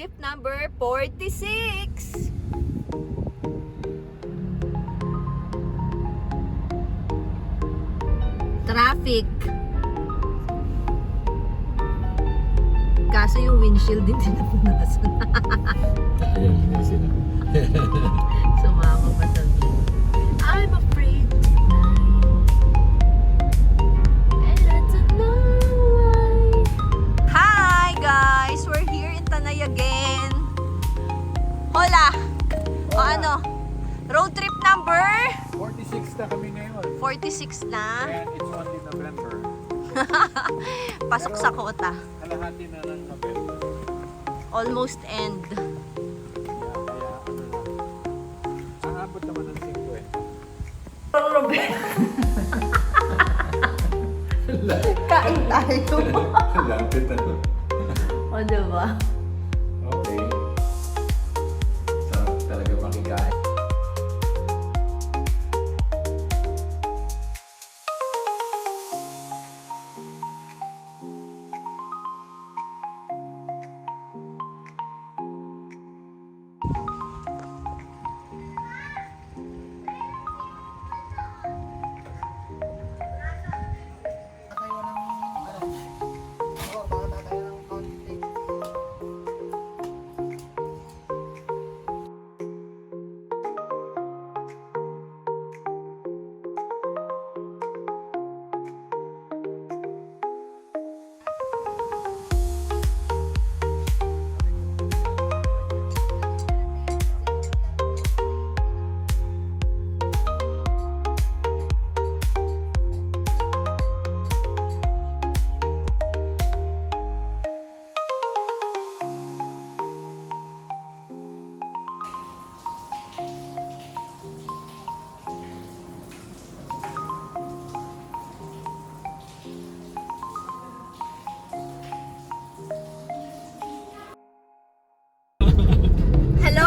trip number 46. Traffic. Kaso yung windshield din tinapunasan. Ayun, hindi sila. Sumama pa sa I'm afraid tonight. Hi guys! We're here in Tanay again. Hola! O ano? Road trip number? 46 na kami ngayon. 46 na. And it's only November. Pasok sa kota. Kalahati na ng November. Almost end. Kaya ano na. Aabot naman ng 50. Kain tayo. Lapit ano. O diba? Okay. Sarap talaga makikain.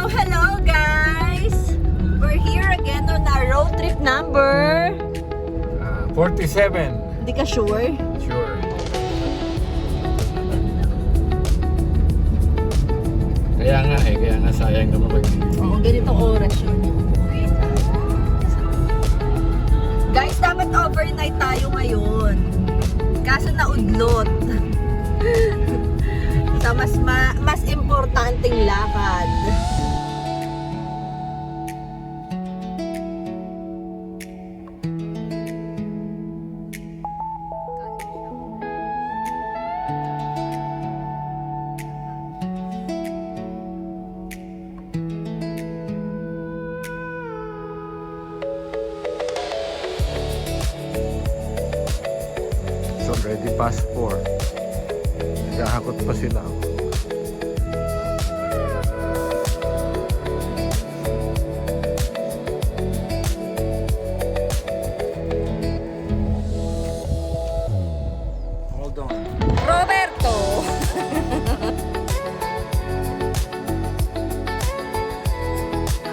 Hello guys! We're here again on our road trip number 47. Hindi ka sure? Sure. Kaya nga sayang naman pag-ibig. Oo, ganitong oras yun. Guys, dapat overnight tayo ngayon. Kaso naudlot. Sa mas importanteng lakad. It's already past 4. Nagahakot pa sila. Hold on. Roberto!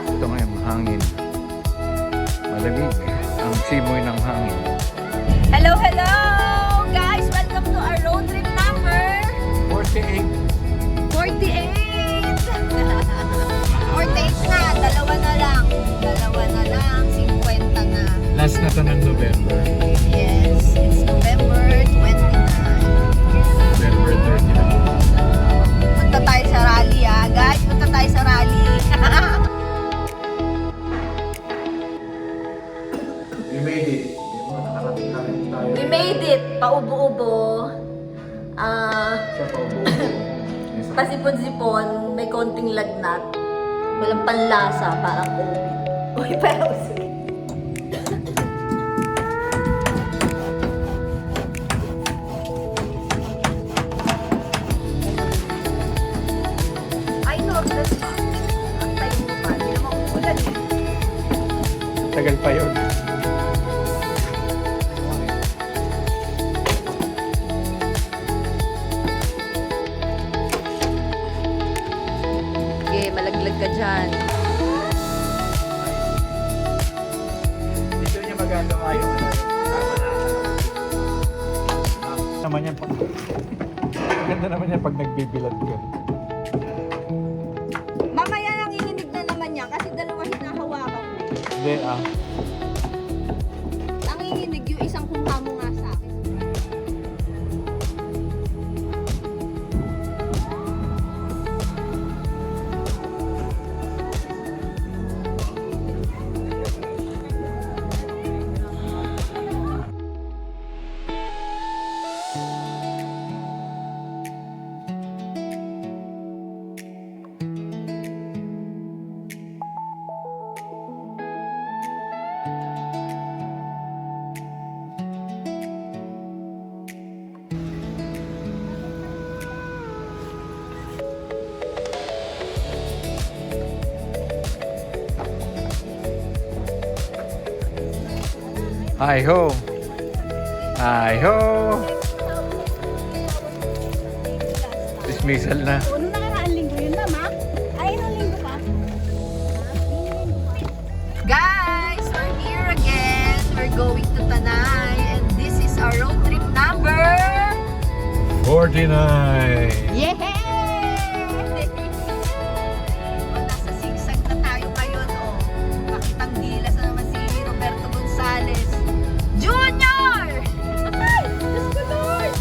Ito ngayon, hangin. Malamig ang simoy ng hangin. Hello, hello! Guys, welcome to our road trip number 48. 48! 48 na, dalawa na lang. 50 na. Last na to ng November. Yes, it's November 29. November 30 na po. Punta tayo sa rally guys, punta tayo sa rally. We made it. Nakarating na rin tayo. We made it, paubo-ubo. Siya pa ubo. Pasipon-sipon, may konting lagnat. Walang panlasa, parang COVID. Uy, pero sige. Ay, no, that's fine. Ang tayo mo pa, hindi naman umulan eh. Tagal pa yun. Sige, malaglag ka dyan. Dito niya magagawa yung naman yan pag ganda naman yan pag nagbibilad ka. Hindi ah. Nanginginig yung isang kumpa mo nga sa akin. Hi ho. Hi ho. Dismissal na. Ano nakaraang linggo yun, mama? Ay, anong linggo pa? Guys, we're here again. We're going to Tanay and this is our road trip number 49. Yay! O, nasa sigsag na tayo ngayon. O, makitang gilas na naman si Roberto Gonzales Jr. Ay! Diyos ko, Lord!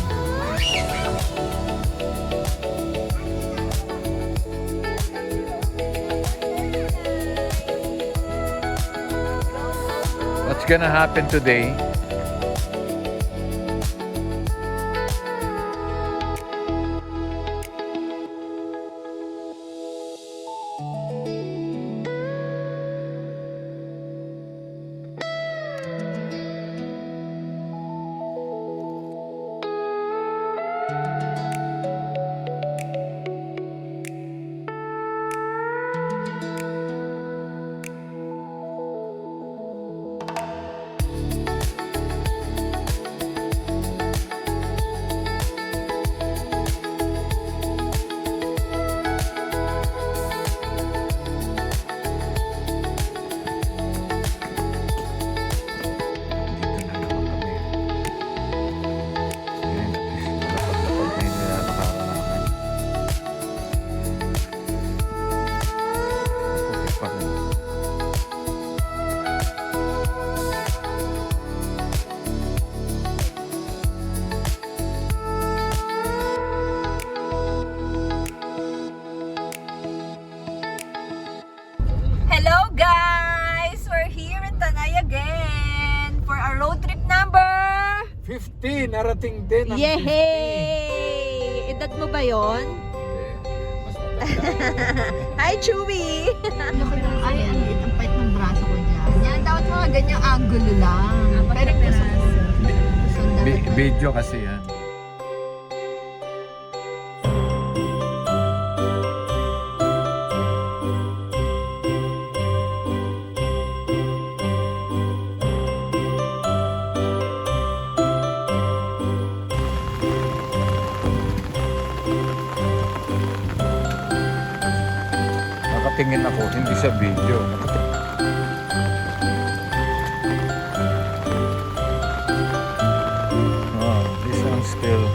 What's gonna happen today? Hello guys! We're here in Tanay again for our road trip number 50! Narating din ang Yehey! Edad mo ba yon? 50. Mas matanda. Hi, Chewy! Ay, ang liit ang pait ng braso ko dyan. Yan, dapat mga ganyang angulo lang. Pero gusto ko. Video kasi yan. Nakatingin ako, hindi sa video. Wow, this one still